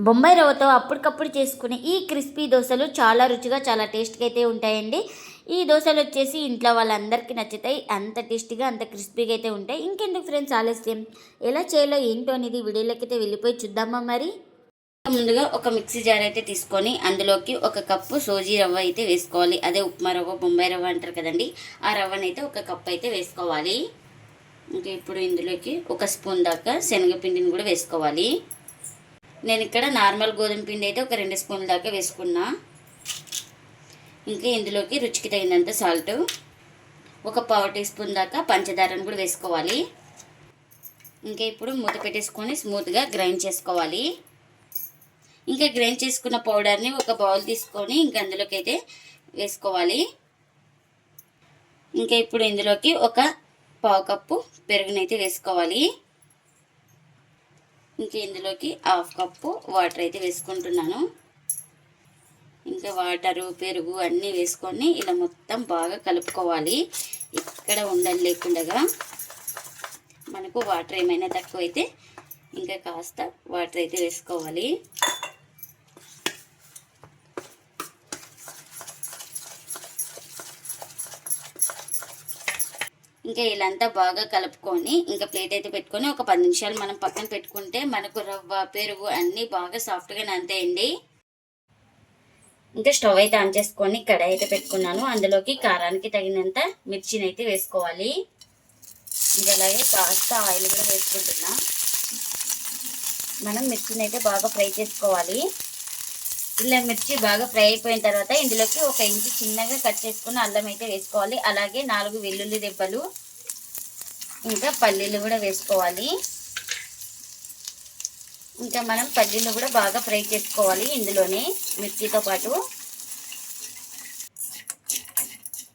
బొంబాయి రవ్వతో అప్పటికప్పుడు చేసుకునే ఈ క్రిస్పీ దోశలు చాలా రుచిగా చాలా టేస్ట్గా అయితే ఉంటాయండి. ఈ దోశలు వచ్చేసి ఇంట్లో వాళ్ళందరికీ నచ్చుతాయి. అంత టేస్టీగా అంత క్రిస్పీగా అయితే ఉంటాయి. ఇంకెందుకు ఫ్రెండ్స్ ఆలస్యం, ఎలా చేయాలో ఏంటో అనేది వీడియోలోకి అయితే వెళ్ళిపోయి చూద్దామా మరి. ముందుగా ఒక మిక్సీ జార్ అయితే తీసుకొని అందులోకి ఒక కప్పు సోజీ రవ్వ అయితే వేసుకోవాలి. అదే ఉప్మా రవ్వ, బొంబాయి రవ్వ అంటారు కదండి, ఆ రవ్వనైతే ఒక కప్పు అయితే వేసుకోవాలి. ఇంకా ఇప్పుడు ఇందులోకి ఒక స్పూన్ దాకా శనగపిండిని కూడా వేసుకోవాలి. నేను ఇక్కడ నార్మల్ గోధుమ పిండి అయితే ఒక 2 స్పూన్ల దాకా వేసుకున్నా. ఇంకా ఇందులోకి రుచికి తగినంత సాల్ట్, ఒక పావు టీ స్పూన్ దాకా పంచదారను కూడా వేసుకోవాలి. ఇంకా ఇప్పుడు మూత పెట్టేసుకొని స్మూత్గా గ్రైండ్ చేసుకోవాలి. ఇంకా గ్రైండ్ చేసుకున్న పౌడర్ని ఒక బౌల్ తీసుకొని ఇంకా అందులోకి అయితే వేసుకోవాలి. ఇంకా ఇప్పుడు ఇందులోకి ఒక పావు కప్పు పెరుగునైతే వేసుకోవాలి. ఇంకా ఇందులోకి హాఫ్ కప్పు వాటర్ అయితే వేసుకుంటున్నాను. ఇంకా వాటరు, పెరుగు అన్నీ వేసుకొని ఇలా మొత్తం బాగా కలుపుకోవాలి. ఇక్కడ ఉండలు లేకుండా మనకు వాటర్ ఏమైనా తక్కువైతే ఇంకా కాస్త వాటర్ అయితే వేసుకోవాలి. ఇంకా ఇలాంతా బాగా కలుపుకొని ఇంకా ప్లేట్ అయితే పెట్టుకొని ఒక 10 నిమిషాలు మనం పక్కన పెట్టుకుంటే మనకు రవ్వ, పెరుగు అన్నీ బాగా సాఫ్ట్గా నానతాయండి. ఇంకా స్టవ్ అయితే ఆన్ చేసుకొని కడాయి అయితే పెట్టుకున్నాను. అందులోకి కారానికి తగినంత మిర్చిని అయితే వేసుకోవాలి. ఇంకా అలాగే కాస్త ఆయిల్ కూడా వేసుకుంటున్నా. మనం మిర్చిని అయితే బాగా ఫ్రై చేసుకోవాలి. ఇలా మిర్చి బాగా ఫ్రై అయిపోయిన తర్వాత ఇందులోకి 1 ఇంచు చిన్నగా కట్ చేసుకున్న అల్లం అయితే వేసుకోవాలి. అలాగే 4 వెల్లుల్లి దెబ్బలు, ఇంకా పల్లీలు కూడా వేసుకోవాలి. ఇంకా మనం పల్లీలు కూడా బాగా ఫ్రై చేసుకోవాలి ఇందులోనే మిర్చితో పాటు.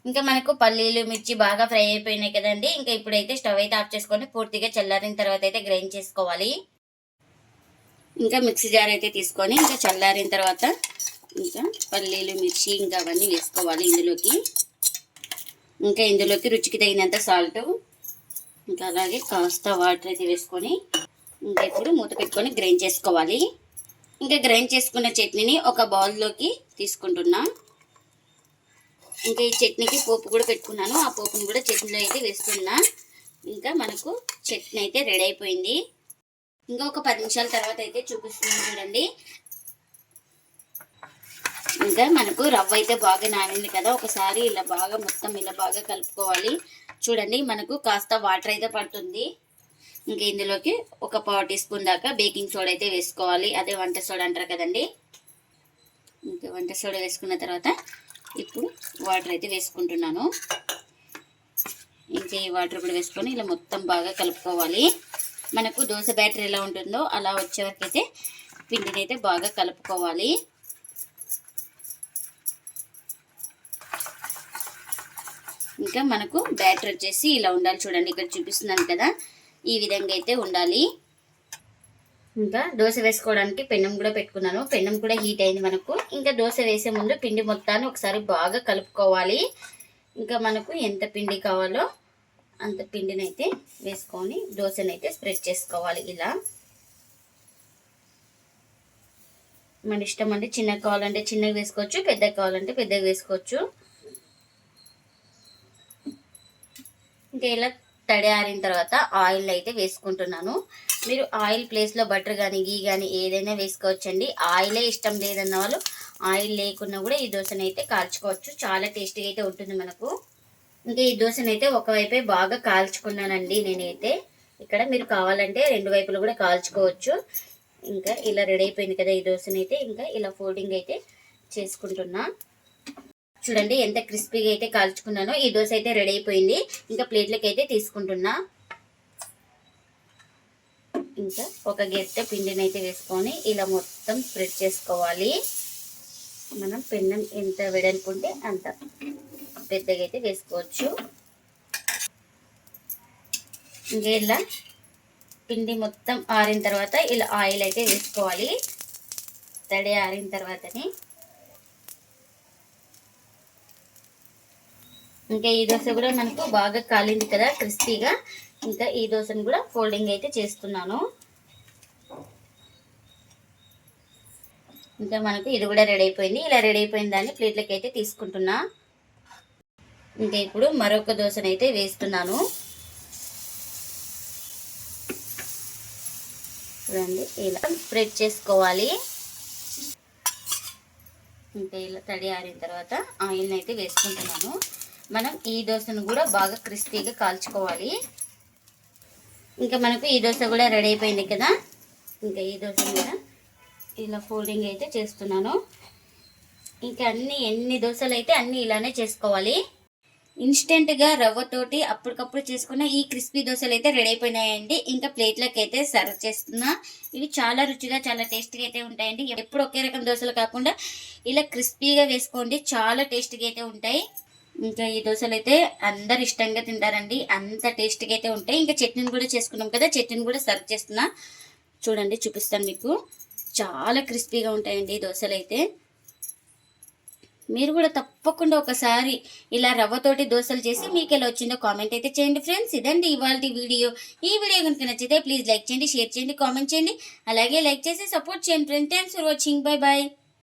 ఇంకా మనకు పల్లీలు, మిర్చి బాగా ఫ్రై అయిపోయినాయి కదండి. ఇంకా ఇప్పుడైతే స్టవ్ అయితే ఆఫ్ చేసుకొని పూర్తిగా చల్లారిన తర్వాత అయితే గ్రైండ్ చేసుకోవాలి. ఇంకా మిక్సీ జార్ అయితే తీసుకొని ఇంకా చల్లారిన తర్వాత ఇంకా పల్లీలు, మిర్చి ఇంకా అవన్నీ వేసుకోవాలి ఇందులోకి. ఇంకా ఇందులోకి రుచికి తగినంత సాల్ట్, ఇంకా అలాగే కాస్త వాటర్ అయితే వేసుకొని ఇంకా ఇప్పుడు మూత పెట్టుకొని గ్రైండ్ చేసుకోవాలి. ఇంకా గ్రైండ్ చేసుకున్న చట్నీని ఒక బౌల్లోకి తీసుకుంటున్నా. ఇంకా ఈ చట్నీకి పోపు కూడా పెట్టుకున్నాను. ఆ పోపుని కూడా చట్నీలో అయితే వేస్తున్నా. ఇంకా మనకు చట్నీ అయితే రెడీ అయిపోయింది. ఇంకా ఒక 10 నిమిషాల తర్వాత అయితే చూపిస్తున్నాను చూడండి. ఇంకా మనకు రవ్వ అయితే బాగా నానింది కదా, ఒకసారి ఇలా బాగా మొత్తం ఇలా బాగా కలుపుకోవాలి. చూడండి మనకు కాస్త వాటర్ అయితే పడుతుంది. ఇంకా ఇందులోకి ఒక పావు టీ స్పూన్ దాకా బేకింగ్ సోడా అయితే వేసుకోవాలి. అదే వంట సోడా అంటారు కదండి. ఇంకా వంట సోడా వేసుకున్న తర్వాత ఇప్పుడు వాటర్ అయితే వేసుకుంటున్నాను. ఇంకా ఈ వాటర్ కూడా వేసుకొని ఇలా మొత్తం బాగా కలుపుకోవాలి. మనకు దోశ బ్యాటర్ ఎలా ఉంటుందో అలా వచ్చే వరకు అయితే పిండిని అయితే బాగా కలుపుకోవాలి. ఇంకా మనకు బ్యాటర్ వచ్చేసి ఇలా ఉండాలి. చూడండి ఇక్కడ చూపిస్తున్నాను కదా, ఈ విధంగా అయితే ఉండాలి. ఇంకా దోశ వేసుకోవడానికి పెన్నం కూడా పెట్టుకున్నాను. పెన్నం కూడా హీట్ అయింది మనకు. ఇంకా దోశ వేసే ముందు పిండి మొత్తాన్ని ఒకసారి బాగా కలుపుకోవాలి. ఇంకా మనకు ఎంత పిండి కావాలో అంత పిండిని అయితే వేసుకొని దోశనైతే స్ప్రెడ్ చేసుకోవాలి. ఇలా మన ఇష్టం అండి. చిన్నగా కావాలంటే చిన్నగా వేసుకోవచ్చు, పెద్దగా కావాలంటే పెద్దగా వేసుకోవచ్చు. ఇంకా ఇలా తడి ఆరిన తర్వాత ఆయిల్ అయితే వేసుకుంటున్నాను. మీరు ఆయిల్ ప్లేస్లో బటర్ కానీ గీ కానీ ఏదైనా వేసుకోవచ్చండి. ఆయిలే ఇష్టం లేదన్న వాళ్ళు ఆయిల్ లేకున్నా కూడా ఈ దోశని అయితే కాల్చుకోవచ్చు. చాలా టేస్టీగా అయితే ఉంటుంది మనకు. ఇంకా ఈ దోశని అయితే ఒకవైపే బాగా కాల్చుకున్నానండి నేనైతే. ఇక్కడ మీరు కావాలంటే 2 వైపులు కూడా కాల్చుకోవచ్చు. ఇంకా ఇలా రెడీ అయిపోయింది కదా ఈ దోశని అయితే. ఇంకా ఇలా ఫోల్డింగ్ అయితే చేసుకుంటున్నా. చూడండి ఎంత క్రిస్పీగా అయితే కాల్చుకున్నానో. ఈ దోశ అయితే రెడీ అయిపోయింది. ఇంకా ప్లేట్లకి అయితే తీసుకుంటున్నా. ఇంకా ఒక గెట్టె పిండిని అయితే వేసుకొని ఇలా మొత్తం స్ప్రెడ్ చేసుకోవాలి. మనం పెన్నం ఎంత వెడల్పుంటే అంత పెద్దగా అయితే వేసుకోవచ్చు. ఇంకా ఇలా పిండి మొత్తం ఆరిన తర్వాత ఇలా ఆయిల్ అయితే వేసుకోవాలి. తడి ఆరిన తర్వాతనే. ఇంకా ఈ దోశ కూడా మనకు బాగా కాలింది కదా క్రిస్పీగా. ఇంకా ఈ దోశను కూడా ఫోల్డింగ్ అయితే చేస్తున్నాను. ఇంకా మనకు ఇది కూడా రెడీ అయిపోయింది. ఇలా రెడీ అయిపోయిన దాన్ని ప్లేట్లకి అయితే తీసుకుంటున్నా. ఇంకా ఇప్పుడు మరొక దోశనైతే వేస్తున్నాను. చూడండి ఇలా స్ప్రెడ్ చేసుకోవాలి. ఇంకా ఇలా తడి ఆరిన తర్వాత ఆయిల్ని అయితే వేసుకుంటున్నాను. మనం ఈ దోశను కూడా బాగా క్రిస్పీగా కాల్చుకోవాలి. ఇంకా మనకు ఈ దోశ కూడా రెడీ అయిపోయింది కదా. ఇంకా ఈ దోశ కూడా ఇలా ఫోల్డింగ్ అయితే చేస్తున్నాను. ఇంకా ఎన్ని దోశలు అయితే అన్నీ ఇలానే చేసుకోవాలి. ఇన్స్టెంట్గా రవ్వతోటి అప్పటికప్పుడు చేసుకున్న ఈ క్రిస్పీ దోశలు అయితే రెడీ అయిపోయినాయండి. ఇంకా ప్లేట్లకి అయితే సర్వ్ చేస్తున్నా. ఇవి చాలా రుచిగా చాలా టేస్టీగా అయితే ఉంటాయండి. ఎప్పుడు ఒకే రకం దోశలు కాకుండా ఇలా క్రిస్పీగా వేసుకోండి, చాలా టేస్టీగా అయితే ఉంటాయి. ఇంకా ఈ దోశలు అయితే అందరు ఇష్టంగా తింటారండి, అంత టేస్టీగా అయితే ఉంటాయి. ఇంకా చట్నీని కూడా చేసుకున్నాం కదా, చట్నీని కూడా సర్వ్ చేస్తున్నా. చూడండి చూపిస్తాను మీకు. చాలా క్రిస్పీగా ఉంటాయండి ఈ దోశలు అయితే. మీరు కూడా తప్పకుండా ఒకసారి ఇలా రవ్వతోటి దోశలు చేసి మీకు ఎలా వచ్చిందో కామెంట్ అయితే చేయండి ఫ్రెండ్స్. ఇదండి ఇవాళ వీడియో. ఈ వీడియో కనుక నచ్చితే ప్లీజ్ లైక్ చేయండి, షేర్ చేయండి, కామెంట్ చేయండి. అలాగే లైక్ చేసి సపోర్ట్ చేయండి friends. Thanks for watching. Bye bye.